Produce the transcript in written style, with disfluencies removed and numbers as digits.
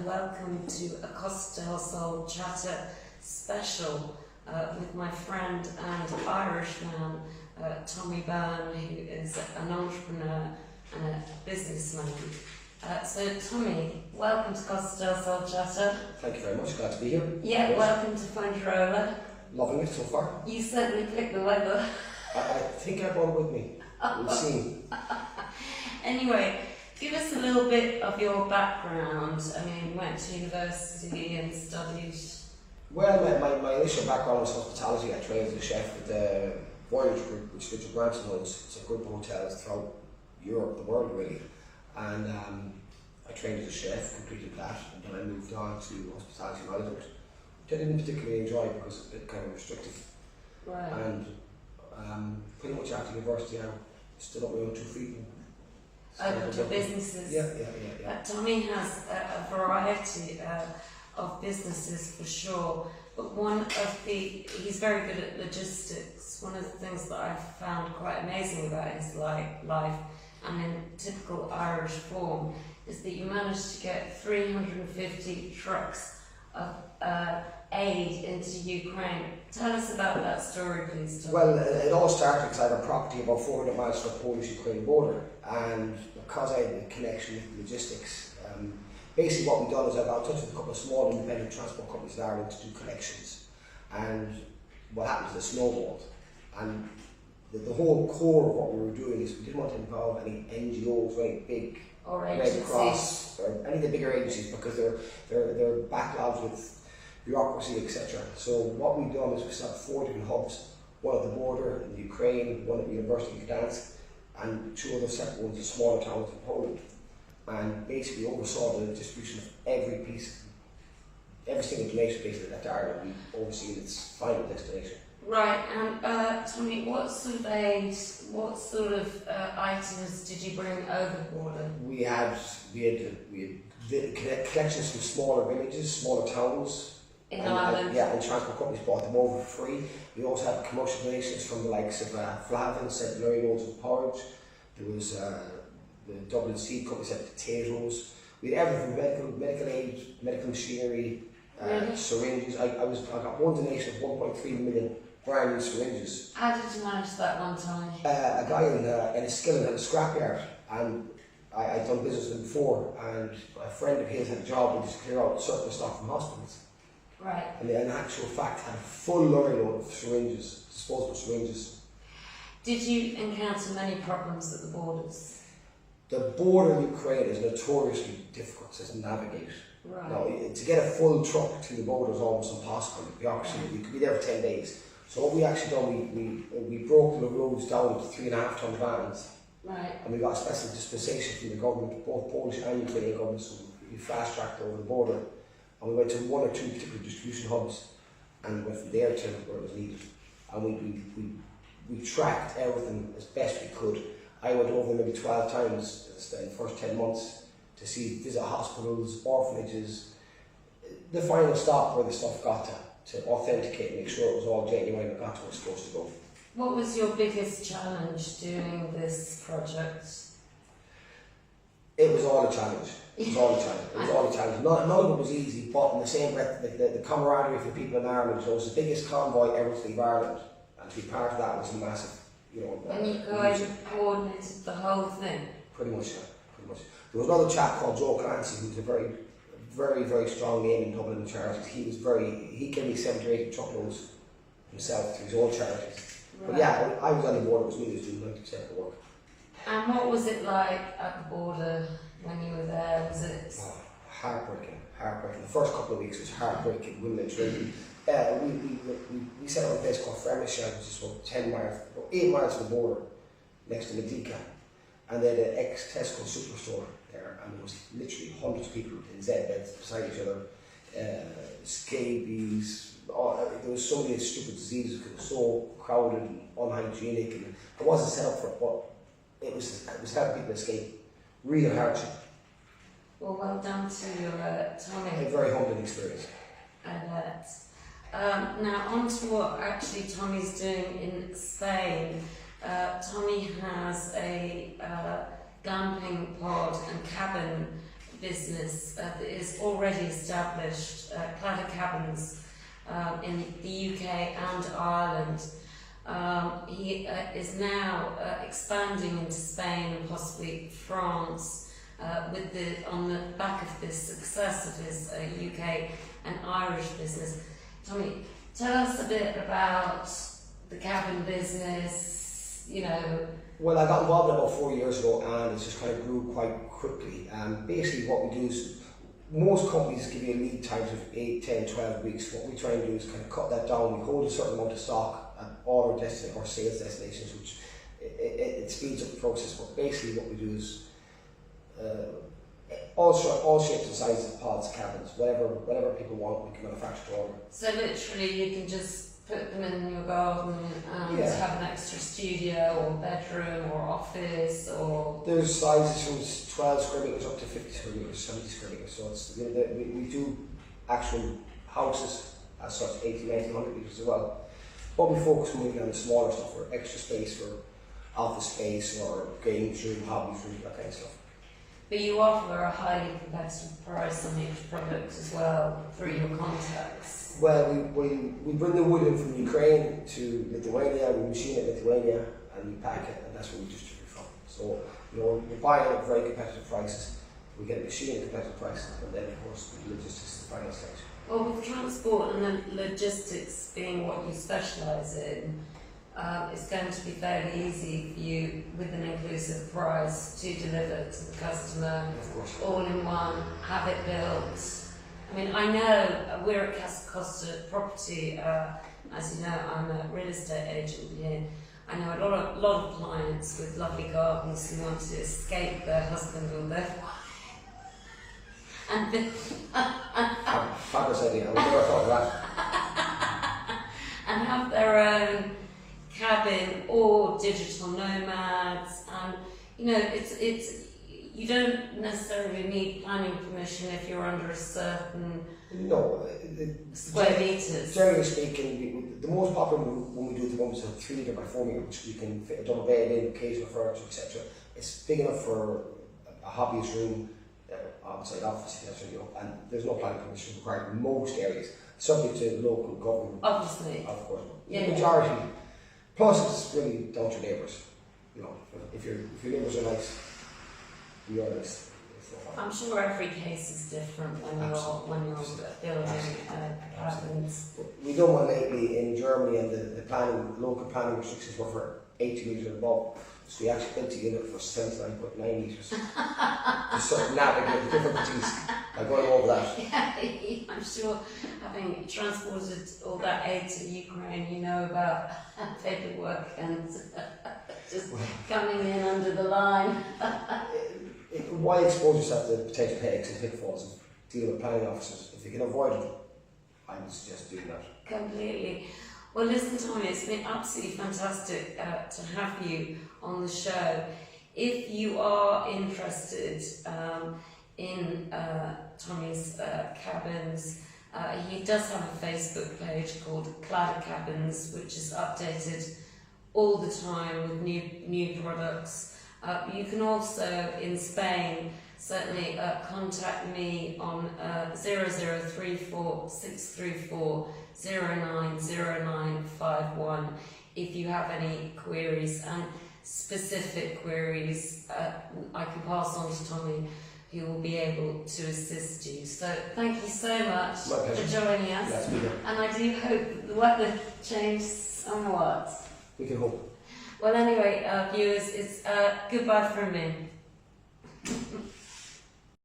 and welcome to a Costa Soul Chatter special with my friend and Irishman, Tommy Byrne, who is an entrepreneur and a businessman. So Tommy, welcome to Costa Soul Chatter. Thank you very much, glad to be here. Yeah, welcome to Fuengirola. Loving it so far. You certainly picked the weather. I think I brought it with me. We'll see. Anyway, give us a little bit of your background. I mean, you went to university and studied. Well, my initial background was hospitality. I trained as a chef with the Voyage Group, which Richard Branson owns. It's a group of hotels throughout Europe, the world really. And I trained as a chef, completed that, and then I moved on to hospitality management, which I didn't particularly enjoy because it's a bit kind of restrictive. Right. And pretty much after university I stood up my own 2 feet. Open to businesses. Yeah. Tommy has a variety of businesses for sure, but he's very good at logistics. One of the things that I've found quite amazing about his life, and in typical Irish form, is that you managed to get 350 trucks of aid into Ukraine. Tell us about that story, please, Tom. Well, it all started because I had a property about 400 miles from the Polish-Ukraine border, and because I had a connection with logistics, basically what we've done is I got in touch with a couple of small independent transport companies in Ireland to do collections, and what happened is it snowballed, and the whole core of what we were doing is we didn't want to involve any NGOs or any big or Red Cross or any of the bigger agencies because they're backlogged with bureaucracy, etc. So what we've done is we set up 4 different hubs, one at the border in Ukraine, one at the University of Gdansk, and 2 other separate ones in smaller towns in Poland. And basically oversaw the distribution of every single donation basically that to Ireland, we overseen its final destination. Right, and Tommy, what sort of aid, what sort of items did you bring over the border? We had collections from smaller villages, smaller towns. In Ireland? And transport companies bought them over for free. We also had commercial donations from the likes of Flavin, sent very loads of porridge. There was the Dublin Seed Company sent potatoes. We had everything from medical aid, medical machinery, really? Syringes. I got one donation of 1.3 million brand new syringes. How did you manage that one time? A guy in Enniskillen had a scrapyard, and I'd done business with him before, and a friend of his had a job to clear out surplus stock from hospitals. Right. And they, in actual fact, had a full lorry load of syringes, disposable syringes. Did you encounter many problems at the borders? The border of Ukraine is notoriously difficult to navigate. Right. Now, to get a full truck to the border is almost impossible. You could be there for 10 days. So what we actually done, we broke the roads down to 3.5 ton vans. Right. And we got a special dispensation from the government, both Polish and Ukrainian governments, so we fast-tracked over the border. And we went to 1 or 2 particular distribution hubs and went from there to where it was needed. And we tracked everything as best we could. I went over maybe 12 times in the first 10 months to visit hospitals, orphanages. The final stop where the stuff got to authenticate and make sure it was all genuine and got to where it's supposed to go. What was your biggest challenge doing this project? It was all a challenge. It was all a challenge. None of it was easy, but in the same breath, the camaraderie for people in Ireland, it was the biggest convoy ever to leave Ireland, and to be part of that was a massive, And you guys coordinated the whole thing? Pretty much. There was another chap called Joe Clancy, who's a very, very, very strong name in Dublin charities. He gave me 70 or 80 truckloads himself through his own charities. Right. But yeah, I was on the border, it was me who was doing 90% of the work. And what was it like at the border when you were there? Was it heartbreaking? The first couple of weeks was heartbreaking. Women and children. We set up a place called Fernishan, which is about 8 miles from the border, next to Medica, and they had an ex-Tesco superstore there, and there was literally hundreds of people in Z beds beside each other, scabies. There was so many stupid diseases because it was so crowded and unhygienic, and it wasn't set up for it, but it was helping people escape. Real hardship. Well done to you, Tommy. A very humbling experience. I bet. Now on to what actually Tommy's doing in Spain. Tommy has a glamping pod and cabin business that is already established, Claddagh Cabins, in the UK and Ireland. He is now expanding into Spain and possibly France on the back of this success of his UK and Irish business. Tommy, tell us a bit about the cabin business, you know. Well, I got involved in it about 4 years ago, and it just kind of grew quite quickly. Basically what we do is, most companies give you lead times of 8, 10, 12 weeks. What we try and do is kind of cut that down. We hold a certain amount of stock at all our sales destinations, which it speeds up the process. But basically what we do is all shapes and sizes of pods, cabins, whatever people want, we can manufacture to order. So literally you can just put them in your garden and have an extra studio or bedroom or office, or... There's sizes from 12 square metres up to 50 square metres, 70 square metres. So it's, you know, we do actual houses as such, 80, 90, 100 metres as well. But we focus mainly on the smaller stuff, for extra space, for office space or games room, hobbies room, that kind of stuff. But you offer a highly competitive price on each product as well through your contacts. Well, we bring the wood in from Ukraine to Lithuania, we machine it in Lithuania, and we pack it, and that's where we distribute from. So, you know, we're buying at very competitive prices, we get a machine at competitive prices, and then of course the logistics is the final stage. Well, with transport and the logistics being what you specialise in, it's going to be fairly easy for you with an inclusive price to deliver to the customer, all in one, have it built. I mean, I know we're at Costa Property, as you know, I'm a real estate agent here. I know a lot of clients with lovely gardens who want to escape their husband or their wife. And fabulous idea, I never thought of that. And have their own cabin or digital nomads, and you know, it's you don't necessarily need planning permission if you're under a certain square meters. Generally speaking, the most popular one we do at the moment is a 3 metre by 4 metre, which we can fit a double bed in, occasional furniture, etc. It's big enough for a hobbyist room, outside office, etc. You know, and there's no planning permission required in most areas, subject to local government. Obviously, of course. Yeah. The majority. Plus, it's really down to your neighbours. You know, if your neighbours are nice, you're nice. I'm sure every case is different when you're building cabins. We done one lately in Germany, and the local planning restrictions were for 80 metres and above. So we actually built a unit for 79.9 metres. Just sort of navigate the difficulties by going over that. Yeah, I'm sure, having transported all that aid to Ukraine, you know about paperwork and just coming in under the line. Why expose yourself to potential headaches and pitfalls of dealing with planning officers? If you can avoid it, I would suggest doing that. Completely. Well, listen, Tommy, it's been absolutely fantastic to have you on the show. If you are interested in Tommy's cabins, he does have a Facebook page called Claddagh Cabins, which is updated all the time with new products. You can also, in Spain, certainly contact me on 0034 634 090951 if you have any queries, and specific queries I can pass on to Tommy, who will be able to assist you. So thank you so much for joining us, and I do hope that the weather changed somewhat. We can hope. Well, anyway, viewers, it's goodbye from me.